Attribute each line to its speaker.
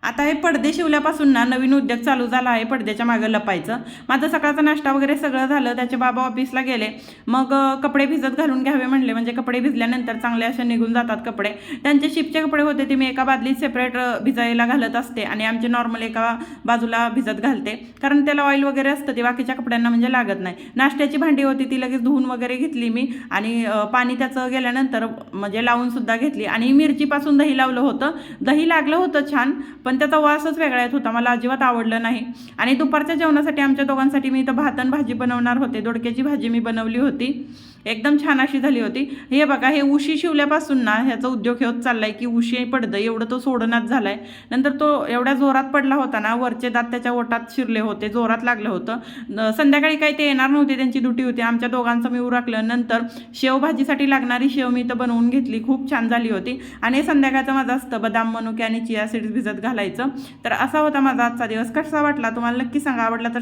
Speaker 1: आता हे पडदे शिवल्यापासून ना नवीन उद्योग चालू झाला आहे पडद्याच्या मागे लपायचं. माझा सकाळचा नाश्ता वगैरे सगळं झालं, त्याचे बाबा ऑफिसला गेले. मग कपडे भिजत घालून घ्यावे म्हणले, म्हणजे कपडे भिजल्यानंतर चांगले असे निघून जातात कपडे. त्यांचे शिपचे कपडे होते ते मी एका बादलीत सेपरेट भिजायला घालत असते आणि आमचे नॉर्मल एका बाजूला भिजत घालते, कारण त्याला ऑइल वगैरे असतं ते बाकीच्या कपड्यांना म्हणजे लागत नाही. नाश्त्याची भांडी होती ती लगेच धुवून वगैरे घेतली मी आणि पाणी त्याचं गेल्यानंतर म्हणजे लावून सुद्धा घेतली. आणि मिरचीपासून दही लावलं होतं, दही लागलं होतं छान, पण त्याचा वासच वेगळा येत होता, मला अजिबात आवडलं नाही. आणि दुपारच्या जेवणासाठी आमच्या दोघांसाठी मी इथं भात आणि भाजी बनवणार होते. दोडक्याची भाजी मी बनवली होती, एकदम छान अशी झाली होती. हे बघा, हे उशी शिवल्यापासून ना ह्याचा उद्योग होत चाललाय की उशी पडदं एवढं तो सोडण्यात झालाय. नंतर तो एवढ्या जोरात पडला होता ना, वरचे दात त्याच्या ओटात शिरले होते, जोरात लागलं होतं. संध्याकाळी काही ते येणार नव्हते, त्यांची ड्युटी होती. आमच्या दोघांचं मी उरकलं. नंतर शेवभाजीसाठी लागणारी शेव मी इथं बनवून घेतली, खूप छान झाली होती. आणि संध्याकाळचं माझं असतं बदाम, मनुके आणि चिया सीड्स भिजत घालायचं. तर असा होता माझा आजचा दिवस. कसा वाटला तुम्हाला नक्की सांगा. आवडला तर